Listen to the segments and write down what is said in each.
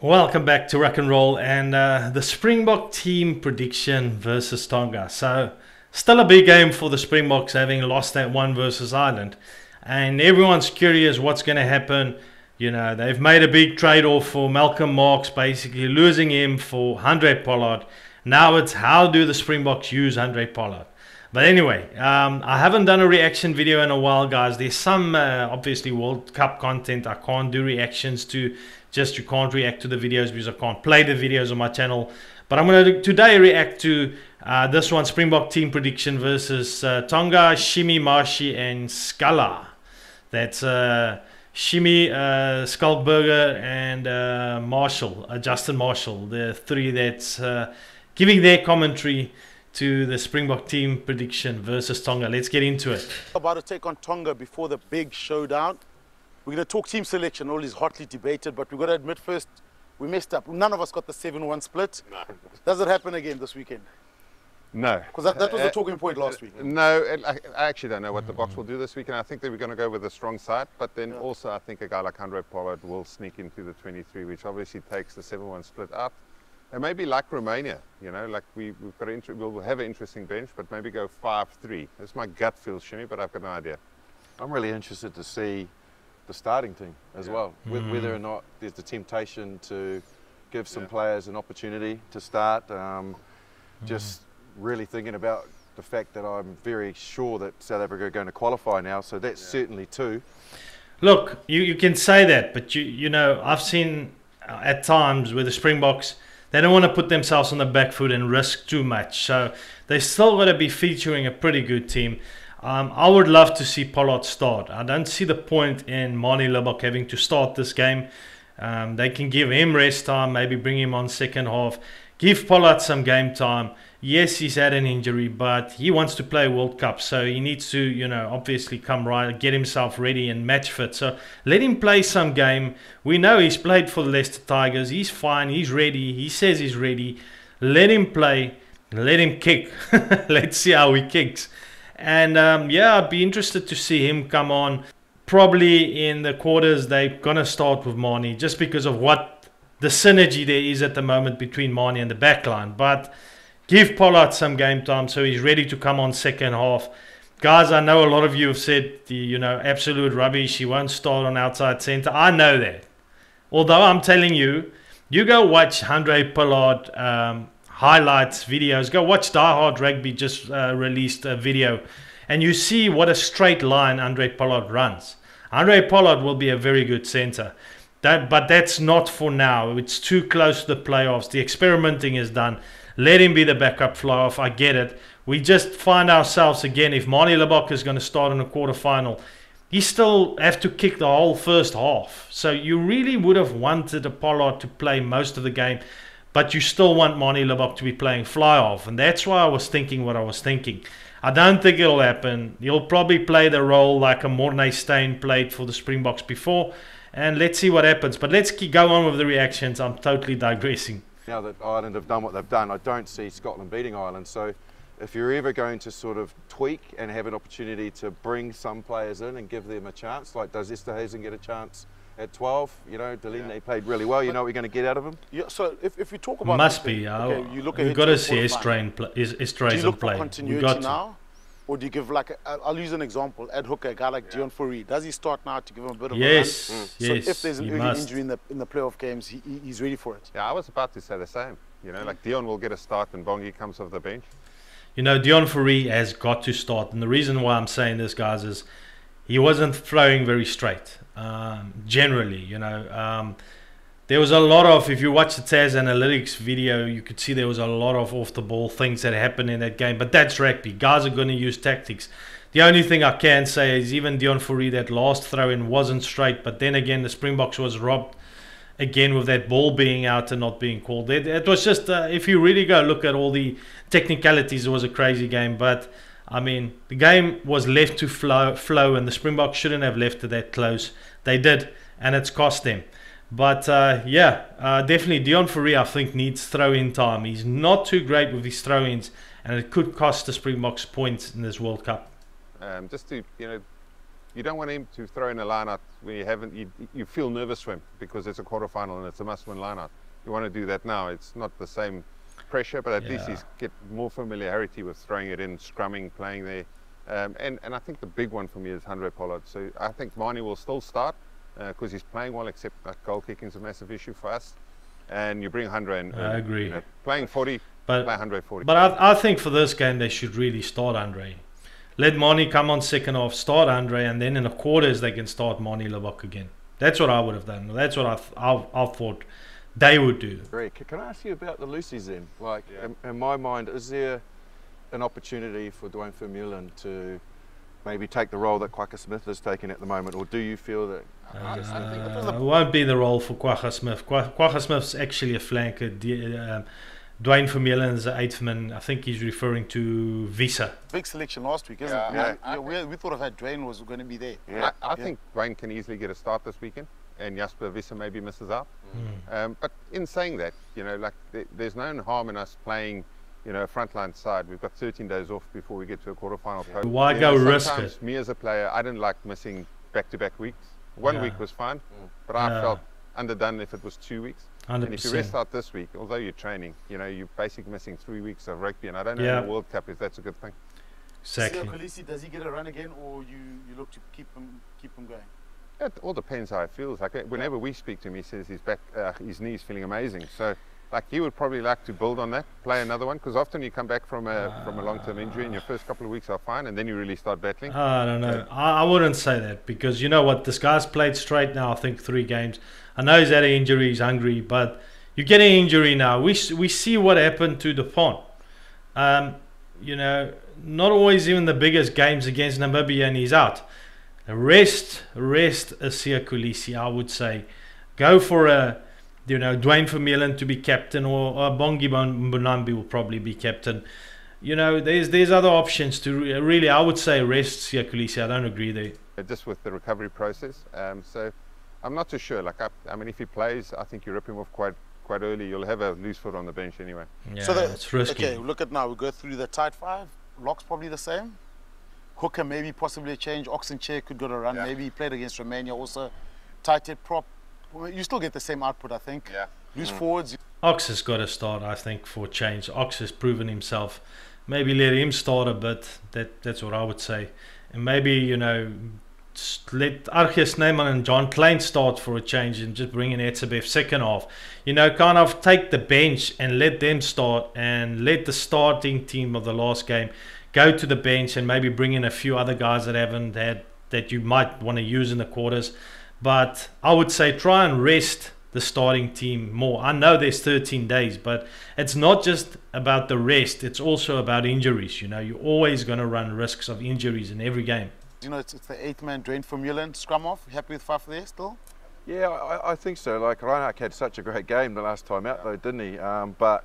Welcome back to Rock and Roll and the Springbok team prediction versus Tonga. So still a big game for the Springboks, having lost that one versus Ireland, and everyone's curious what's going to happen. You know, they've made a big trade-off for Malcolm Marx, basically losing him for Handré Pollard. Now it's how do the Springboks use Handré Pollard. But anyway, I haven't done a reaction video in a while, guys. There's some obviously World Cup content I can't do reactions to. Just you can't react to the videos because I can't play the videos on my channel. But I'm going to today react to this one, Springbok team prediction versus Tonga, Shimmi, Marshi and Schalla. That's Shimmi, Skalkberger and Justin Marshall. The three that's giving their commentary to the Springbok team prediction versus Tonga. Let's get into it. About to take on Tonga before the big showdown. We're going to talk team selection. All is hotly debated, but we've got to admit first, we messed up. None of us got the 7-1 split. No. Does it happen again this weekend? No. Because that was the talking point last week. No, I actually don't know what the Boks will do this weekend. I think that we're going to go with a strong side, but then also I think a guy like Handré Pollard will sneak into the 23, which obviously takes the 7-1 split up. And maybe like Romania, you know, like we'll have an interesting bench, but maybe go 5-3. That's my gut feel, Shimmy, but I've got no idea. I'm really interested to see the starting team as well, whether or not there's the temptation to give some players an opportunity to start. Just really thinking about the fact that I'm very sure that South Africa are going to qualify now, so that's certainly two. Look, you can say that, but you know, I've seen at times where the Springboks, they don't want to put themselves on the back foot and risk too much, so they still got to be featuring a pretty good team. I would love to see Pollard start. I don't see the point in Manie Libbok having to start this game. They can give him rest time, maybe bring him on second half. Give Pollard some game time. Yes, he's had an injury, but he wants to play World Cup, so he needs to, you know, obviously come right, get himself ready and match fit. So let him play some game. We know he's played for the Leicester Tigers. He's fine. He's ready. He says he's ready. Let him play. Let him kick. Let's see how he kicks. And yeah, I'd be interested to see him come on. Probably in the quarters, they're going to start with Manie just because of what the synergy there is at the moment between Manie and the backline. But give Pollard some game time so he's ready to come on second half. Guys, I know a lot of you have said, you know, absolute rubbish. He won't start on outside centre. I know that. Although I'm telling you, you go watch Handré Pollard highlights videos. Go watch Die Hard Rugby just released a video, and you see what a straight line Handré Pollard runs. Handré Pollard will be a very good centre, but that's not for now. It's too close to the playoffs. The experimenting is done. Let him be the backup fly-off. I get it. We just find ourselves again, if Manie Libbok is going to start in a quarterfinal, he still have to kick the whole first half. So you really would have wanted a Pollard to play most of the game, but you still want Manie Libbok to be playing fly-off. And that's why I was thinking what I was thinking. I don't think it'll happen. He'll probably play the role like a Morné Steyn played for the Springboks before. And let's see what happens. But let's go on with the reactions. I'm totally digressing. Now that Ireland have done what they've done, I don't see Scotland beating Ireland. So if you're ever going to sort of tweak and have an opportunity to bring some players in and give them a chance, like does Esterhuizen get a chance at 12, you know, Delaney played really well. You know what we're going to get out of him. Yeah. So if you talk about must be, okay, you look. You've got to see Esterhuizen play. Do you look for continuity now, or do you give like I'll use an example. Ad hooker, a guy like Dion Fourie, does he start now to give him a bit of a run? Yes. So if there's an early injury in the playoff games, he's ready for it. Yeah, I was about to say the same. You know, like Dion will get a start and Bongi comes off the bench. You know, Dion Fourie has got to start, and the reason why I'm saying this, guys, is he wasn't throwing very straight. Generally, you know, there was a lot of, if you watch the TAS analytics video, you could see there was a lot of off the ball things that happened in that game. But that's rugby. Guys are going to use tactics. The only thing I can say is even Dion Fourie, that last throw in wasn't straight. But then again, the Springboks was robbed again with that ball being out and not being called. It was just, if you really go look at all the technicalities, it was a crazy game. But I mean, the game was left to flow, and the Springboks shouldn't have left it that close. They did, and it's cost them. But yeah, definitely Dion Fourie, I think, needs throw-in time. He's not too great with his throw-ins, and it could cost the Springboks points in this World Cup. Just to, you know, you don't want him to throw in a line out where you feel nervous for him because it's a quarterfinal and it's a must-win line out. You want to do that now. It's not the same pressure, but at least he's get more familiarity with throwing it in, scrumming, playing there. And I think the big one for me is Handré Pollard. So I think Mani will still start because he's playing well, except that goal kicking is a massive issue for us. And you bring Handré and I agree. Playing 40, play Handré 40. But I think for this game they should really start Handré. Let Mani come on second half, start Handré, and then in the quarters they can start Mani Levok again. That's what I would have done. That's what I thought they would do. Great. Can I ask you about the loosies then? Like, in my mind, is there an opportunity for Dwayne Vermeulen to maybe take the role that Kwagga Smith is taking at the moment, or do you feel that? It won't be the role for Kwagga Smith. Kwagga Smith's actually a flanker. Dwayne Vermeulen is an eighth man. I think he's referring to Visa. Big selection last week, isn't it? Yeah, we thought of how Dwayne was going to be there. Yeah. I think Dwayne can easily get a start this weekend, and Jasper Visa maybe misses out. But in saying that, like there's no harm in us playing, a frontline side. We've got 13 days off before we get to a quarterfinal. Why go risk it? Me as a player, I didn't like missing back-to-back weeks. 1 week was fine, but I felt underdone if it was 2 weeks. 100%. And if you rest out this week, although you're training, you're basically missing 3 weeks of rugby, and I don't know in the World Cup if that's a good thing. Exactly. Kolisi, does he get a run again, or you look to keep him going? It all depends how it feels. Like whenever we speak to him, he says his back, his knee's feeling amazing. So, like he would probably like to build on that, play another one, because often you come back from a long-term injury, and your first couple of weeks are fine, and then you really start battling. I don't know. I wouldn't say that, because you know what, this guy's played straight now. I think 3 games. I know he's had an injury, he's hungry, but you get an injury now. We see what happened to the Pond. Not always even the biggest games against Namibia, and he's out. Rest Siya Kolisi, I would say. Go for Dwayne Vermeulen to be captain, or Bongi Mbonambi will probably be captain. There's other options to really, I would say rest Siya Kolisi. I don't agree there. Just with the recovery process. So I'm not too sure. Like I mean, if he plays, I think you rip him off quite early. You'll have a loose foot on the bench anyway. Yeah, so it's risky. Okay, look at now. We go through the tight 5. Lock's probably the same. Hooker maybe possibly a change. Oxen Chair could go to run. Yeah. Maybe he played against Romania also. Tight head prop. You still get the same output, I think. Yeah. Loose forwards. Ox has got to start, I think, for change. Ox has proven himself. Maybe let him start a bit. That's what I would say. And maybe, let Arceus Neyman and John Klein start for a change, and just bring in Etzebev second half. Kind of take the bench and let them start, and let the starting team of the last game go to the bench, and maybe bring in a few other guys that haven't had, that you might want to use in the quarters. But I would say try and rest the starting team more. I know there's 13 days, but it's not just about the rest. It's also about injuries. You're always going to run risks of injuries in every game. It's the 8th man, Dwayne Vermeulen, scrum off. Happy with Faf there still? Yeah, I think so. Like, Reinhardt had such a great game the last time out, though, didn't he? But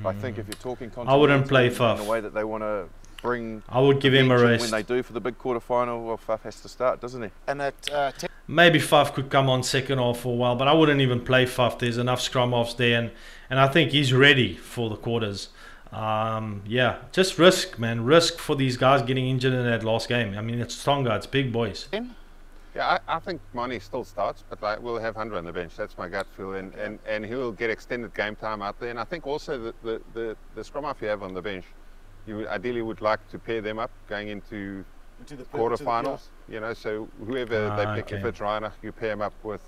I think if you're talking I wouldn't play Faf. In the way that they want to bring, I would give him a rest. When they do for the big quarterfinal, well, Faf has to start, doesn't he? And at maybe Faf could come on second half for a while, but I wouldn't even play Faf. There's enough scrum offs there, and I think he's ready for the quarters. Just risk, man. Risk for these guys getting injured in that last game. I mean, it's Tonga, it's big boys. Yeah, I think Mani still starts, but we'll have Handré on the bench. That's my gut feel, and he'll get extended game time out there. And I think also the scrum half you have on the bench, you ideally would like to pair them up going into the quarterfinals. So whoever they pick, if it's Reinach, you pair him up with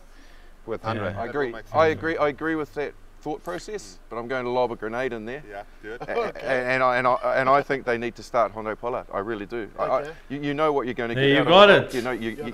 Handré. Yeah. I agree with that thought process, but I'm going to lob a grenade in there. Yeah, good. And I think they need to start Handré Pollard. I really do. Okay. You know what you're going to get. You got it.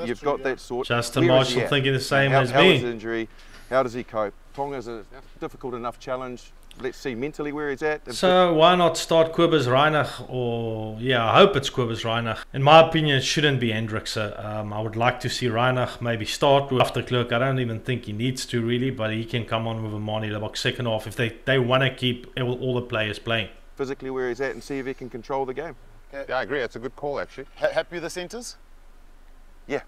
You've got that sort. Justin Marshall thinking the same as me. How is his injury? How does he cope? Tonga's a difficult enough challenge. Let's see mentally where he's at. So why not start Kobus Reinach? Or I hope it's Kobus Reinach. In my opinion, it shouldn't be Hendrikse. I would like to see Reinach maybe start with Afterklerk. I don't even think he needs to really, but he can come on with a Mani Levok second half if they want to keep all the players playing. Physically where he's at, and see if he can control the game. Yeah, I agree. It's a good call actually. Happy with the centres? Yeah,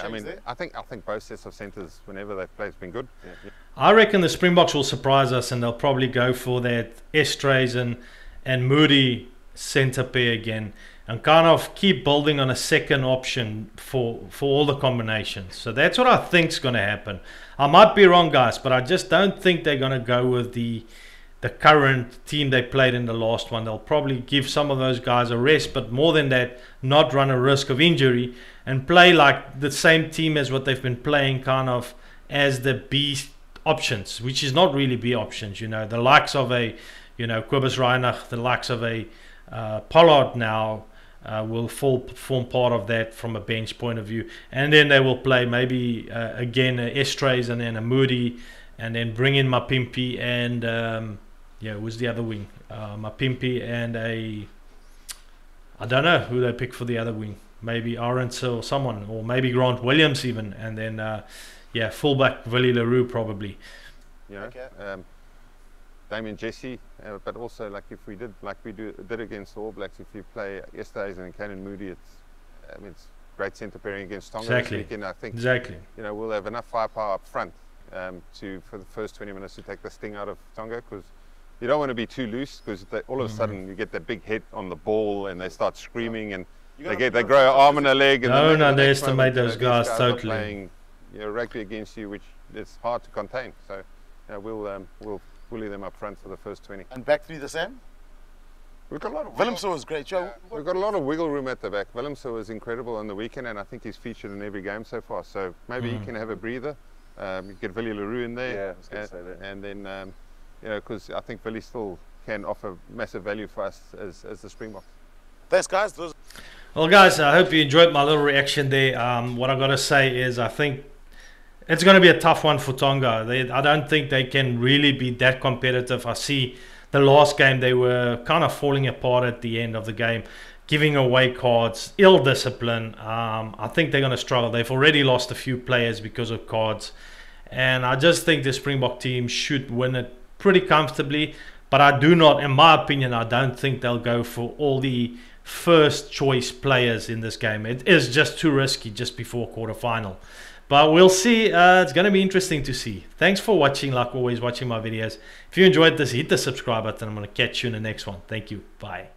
I mean, I think both sets of centres, whenever they've played, has been good. Yeah. I reckon the Springboks will surprise us, and they'll probably go for that Estrays and Moody centre pair again. and kind of keep building on a second option for all the combinations. So that's what I think is going to happen. I might be wrong, guys, but I just don't think they're going to go with the current team they played in the last one. They'll probably give some of those guys a rest, but more than that, not run a risk of injury and play like the same team as what they've been playing, kind of as the B options, which is not really B options. You know, the likes of a, you know, Kobus Reinach, the likes of a Pollard now will form part of that from a bench point of view. And then they will play maybe again a Estrays and then a Moody, and then bring in Mapimpi and yeah, who's the other wing? Mapimpi and I don't know who they pick for the other wing. Maybe Arendse or someone, or maybe Grant Williams even, and then yeah, fullback Willie Leroux probably. Yeah. Okay. Damien Jesse, but also like if we did like we did against the All Blacks, if you play Estrays and Canon Moody, it's great centre pairing against Tonga this weekend. I think you know, we'll have enough firepower up front for the first 20 minutes to take the sting out of Tonga, because you don't want to be too loose, because all of a sudden you get that big hit on the ball and they start screaming and they grow an arm and a leg. And don't underestimate those guys totally. Playing, you know, rugby against you, which is hard to contain. So we'll bully them up front for the first 20. And back three the same? We've got a lot of Willemse was great. We've got a lot of wiggle room at the back. Willemse was incredible on the weekend, and I think he's featured in every game so far. So maybe he can have a breather. You get Willie Leroux in there. Yeah, I was going to say that. And then, you know, because I think Willie still can offer massive value for us as the Springboks. Thanks, guys. Well, guys, I hope you enjoyed my little reaction there. What I got to say is I think it's going to be a tough one for Tonga. I don't think they can really be that competitive. I see the last game, they were kind of falling apart at the end of the game, giving away cards, ill discipline. I think they're going to struggle. They've already lost a few players because of cards. And I just think the Springbok team should win it pretty comfortably. But I do not, in my opinion, I don't think they'll go for all the first choice players in this game. It is just too risky just before quarterfinal. But we'll see. It's going to be interesting to see. Thanks for watching, like always, watching my videos. If you enjoyed this, hit the subscribe button. I'm going to catch you in the next one. Thank you. Bye.